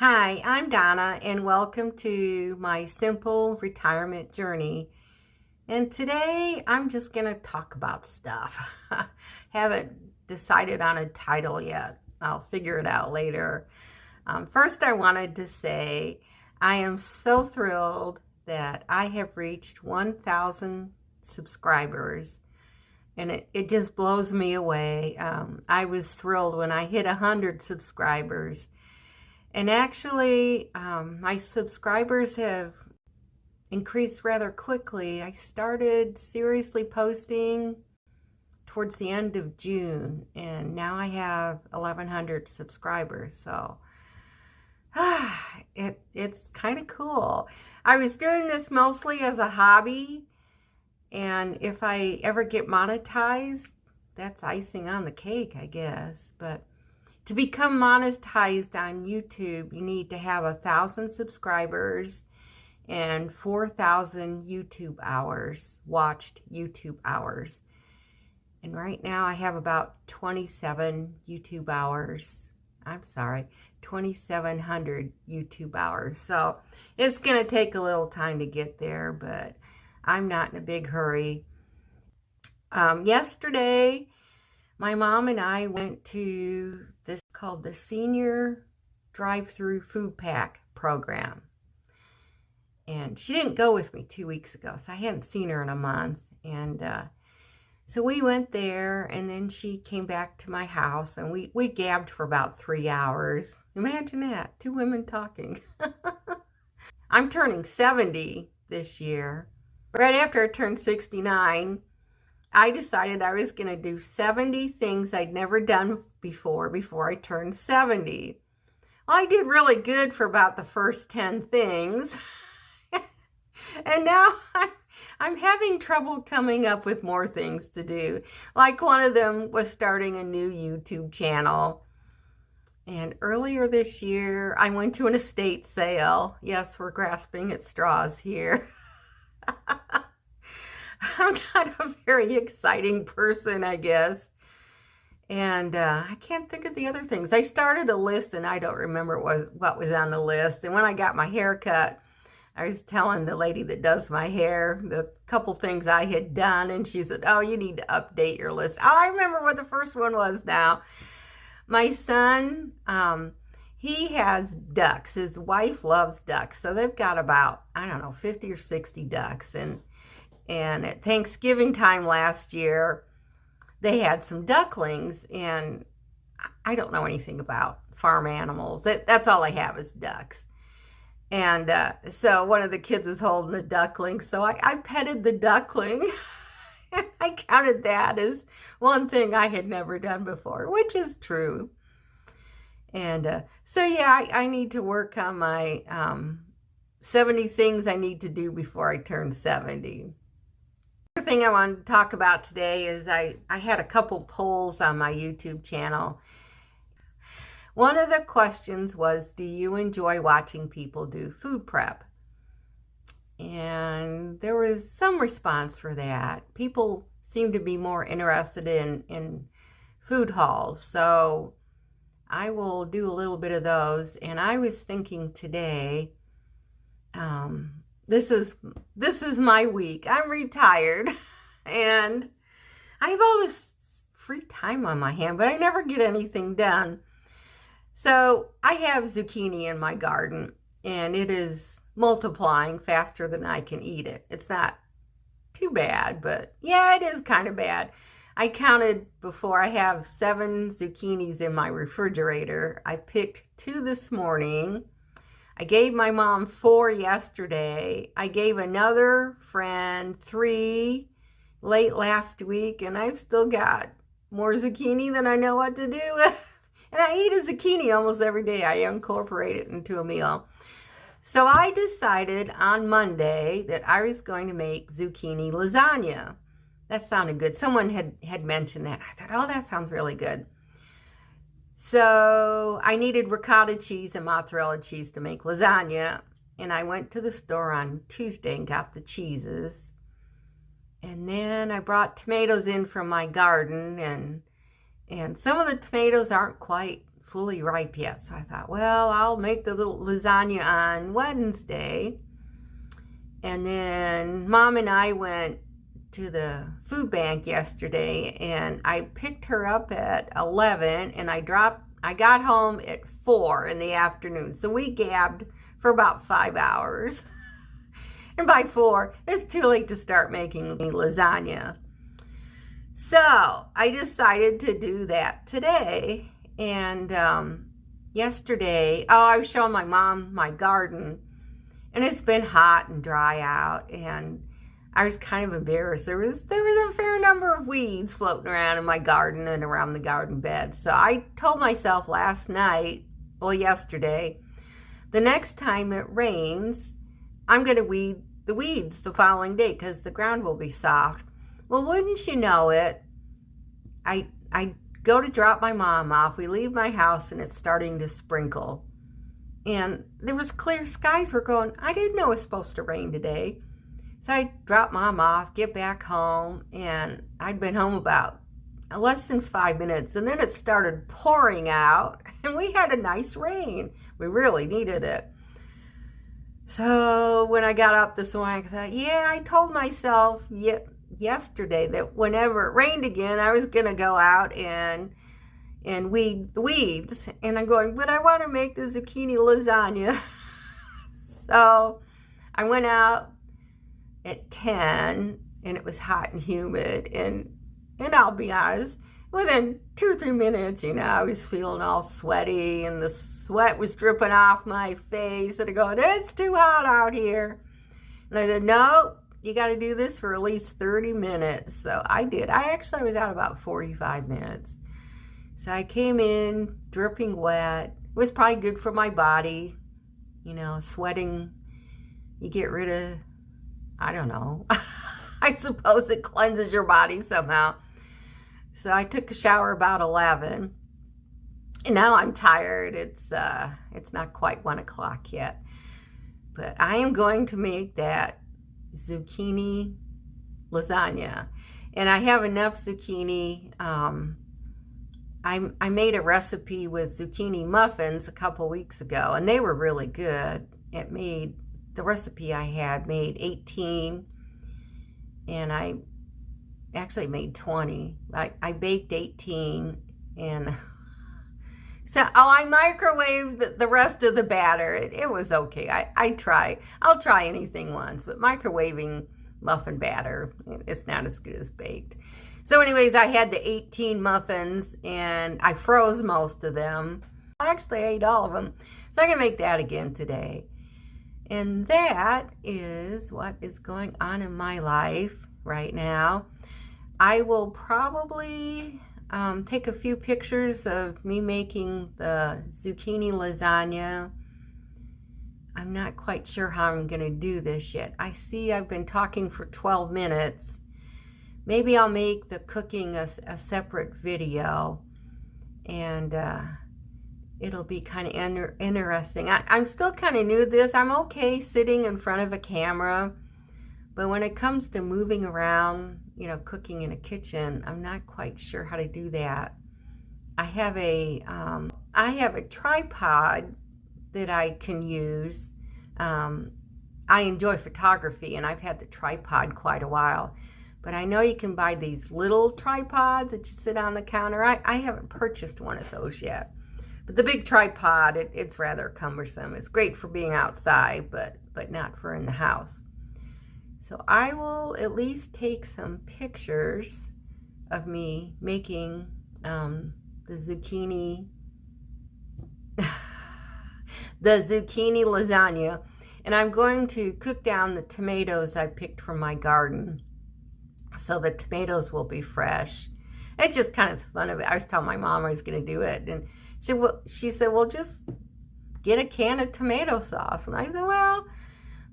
Hi, I'm Donna, and welcome to my simple retirement journey. And today I'm just going to talk about stuff. Haven't decided on a title yet. I'll figure it out later. First, I wanted to say I am so thrilled that I have reached 1,000 subscribers. And it just blows me away. I was thrilled when I hit 100 subscribers. And actually, my subscribers have increased rather quickly. I started seriously posting towards the end of June, and now I have 1,100 subscribers. So it's kind of cool. I was doing this mostly as a hobby, and if I ever get monetized, that's icing on the cake, I guess. But to become monetized on YouTube, you need to have 1,000 subscribers and 4,000 YouTube hours, watched YouTube hours. And right now I have about 27 YouTube hours. I'm sorry, 2,700 YouTube hours. So it's going to take a little time to get there, but I'm not in a big hurry. Yesterday, my mom and I went to this called the Senior Drive-Through Food Pack Program. And she didn't go with me 2 weeks ago, so I hadn't seen her in a month. And so we went there, and then she came back to my house, and we gabbed for about 3 hours. Imagine that, 2 women talking. I'm turning 70 this year. Right after I turned 69, I decided I was going to do 70 things I'd never done before I turned 70. Well, I did really good for about the first 10 things. And now I'm having trouble coming up with more things to do. Like one of them was starting a new YouTube channel. And earlier this year, I went to an estate sale. Yes, we're grasping at straws here. I'm not a very exciting person, I guess. And I can't think of the other things. I started a list and I don't remember what was on the list. And when I got my hair cut, I was telling the lady that does my hair the couple things I had done. And she said, oh, you need to update your list. Oh, I remember what the first one was now. My son, he has ducks. His wife loves ducks. So they've got about, 50 or 60 ducks. And at Thanksgiving time last year, they had some ducklings, and I don't know anything about farm animals. That's all I have is ducks. And so one of the kids was holding a duckling, so I petted the duckling. And I counted that as one thing I had never done before, which is true. And so, yeah, I need to work on my 70 things I need to do before I turn 70. The thing I wanted to talk about today is I had a couple polls on my YouTube channel. One of the questions was, do you enjoy watching people do food prep? And there was some response for that. People seem to be more interested in food hauls. So I will do a little bit of those. And I was thinking today, this is my week. I'm retired and I have all this free time on my hand, but I never get anything done. So I have zucchini in my garden and it is multiplying faster than I can eat it. It's not too bad, but yeah, it is kind of bad. I counted before. I have 7 zucchinis in my refrigerator. I picked 2 this morning. I gave my mom 4 yesterday. I gave another friend 3 late last week, and I've still got more zucchini than I know what to do with. And I eat a zucchini almost every day. I incorporate it into a meal. So I decided on Monday that I was going to make zucchini lasagna. That sounded good. Someone had mentioned that. I thought, oh, that sounds really good. So I needed ricotta cheese and mozzarella cheese to make lasagna. And I went to the store on Tuesday and got the cheeses. And then I brought tomatoes in from my garden. And some of the tomatoes aren't quite fully ripe yet. So I thought, well, I'll make the little lasagna on Wednesday. And then Mom and I went to the food bank yesterday, and I picked her up at 11, and I got home at 4 in the afternoon. So we gabbed for about 5 hours. And by 4, it's too late to start making lasagna. So I decided to do that today. And yesterday, I was showing my mom my garden, and it's been hot and dry out, and I was kind of embarrassed. There was a fair number of weeds floating around in my garden and around the garden bed. So I told myself yesterday, the next time it rains, I'm going to weed the weeds the following day because the ground will be soft. Well, wouldn't you know it, I go to drop my mom off. We leave my house and it's starting to sprinkle. And there was clear skies. We're going, I didn't know it was supposed to rain today. So I dropped Mom off, get back home, and I'd been home about less than 5 minutes, and then it started pouring out, and we had a nice rain. We really needed it. So when I got up this morning, I thought, I told myself yesterday that whenever it rained again, I was going to go out and weed the weeds. And I'm going, but I want to make the zucchini lasagna. So I went out at 10, and it was hot and humid, and I'll be honest, within 2 or 3 minutes, I was feeling all sweaty, and the sweat was dripping off my face, and I go, it's too hot out here. And I said, no, you got to do this for at least 30 minutes. So I did. I was out about 45 minutes. So I came in dripping wet. It was probably good for my body, sweating. You get rid of, I don't know. I suppose it cleanses your body somehow. So I took a shower about 11. And now I'm tired. It's not quite 1 o'clock yet. But I am going to make that zucchini lasagna. And I have enough zucchini. I made a recipe with zucchini muffins a couple weeks ago, and they were really good. The recipe I had made 18, and I actually made 20. I baked 18, and so I microwaved the rest of the batter. It was okay. I'll try anything once, but microwaving muffin batter, it's not as good as baked. So anyways, I had the 18 muffins, and I froze most of them. I actually ate all of them, so I can make that again today. And that is what is going on in my life right now. I will probably take a few pictures of me making the zucchini lasagna. I'm not quite sure how I'm going to do this yet. I see I've been talking for 12 minutes. Maybe I'll make the cooking a separate video, and it'll be kind of interesting. I'm still kind of new to this. I'm okay sitting in front of a camera, but when it comes to moving around, cooking in a kitchen, I'm not quite sure how to do that. I have a tripod that I can use. I enjoy photography, and I've had the tripod quite a while. But I know you can buy these little tripods that you sit on the counter. I haven't purchased one of those yet. But the big tripod, it's rather cumbersome. It's great for being outside, but not for in the house. So I will at least take some pictures of me making the zucchini lasagna. And I'm going to cook down the tomatoes I picked from my garden, so the tomatoes will be fresh. It's just kind of fun of it. I was telling my mom I was going to do it, and she said, well, just get a can of tomato sauce. And I said, well,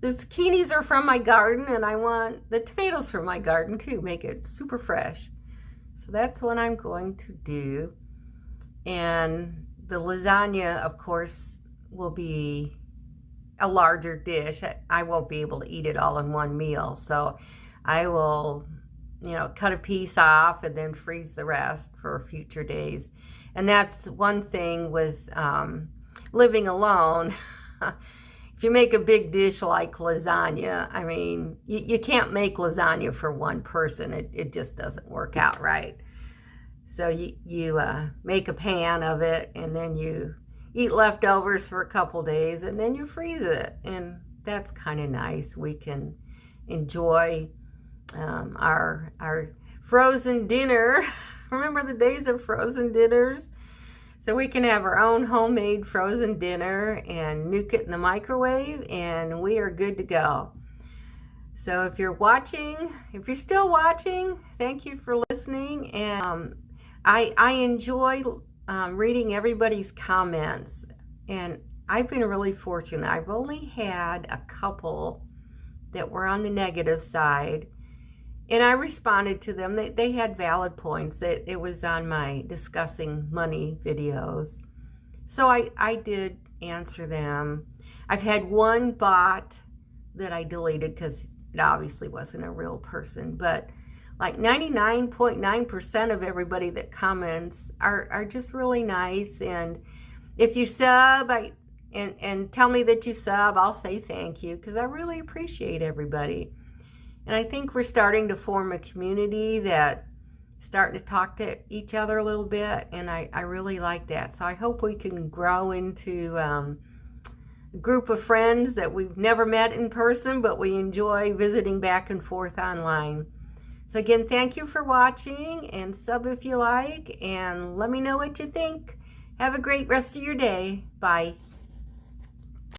the zucchinis are from my garden, and I want the tomatoes from my garden too. Make it super fresh. So that's what I'm going to do. And the lasagna, of course, will be a larger dish. I won't be able to eat it all in one meal. So I will, cut a piece off and then freeze the rest for future days. And that's one thing with living alone. If you make a big dish like lasagna, I mean, you can't make lasagna for one person. It just doesn't work out right. So you make a pan of it, and then you eat leftovers for a couple days, and then you freeze it. And that's kind of nice. We can enjoy our frozen dinner. Remember the days of frozen dinners? So we can have our own homemade frozen dinner and nuke it in the microwave, and we are good to go. So if you're still watching, thank you for listening. And I enjoy reading everybody's comments, and I've been really fortunate. I've only had a couple that were on the negative side, and I responded to them. They had valid points. It was on my discussing money videos. So I did answer them. I've had one bot that I deleted because it obviously wasn't a real person. But like 99.9% of everybody that comments are just really nice. And if you sub and tell me that you sub, I'll say thank you, because I really appreciate everybody. And I think we're starting to form a community that starting to talk to each other a little bit, and I really like that. So I hope we can grow into a group of friends that we've never met in person, but we enjoy visiting back and forth online. So again, thank you for watching, and sub if you like, and let me know what you think. Have a great rest of your day. Bye.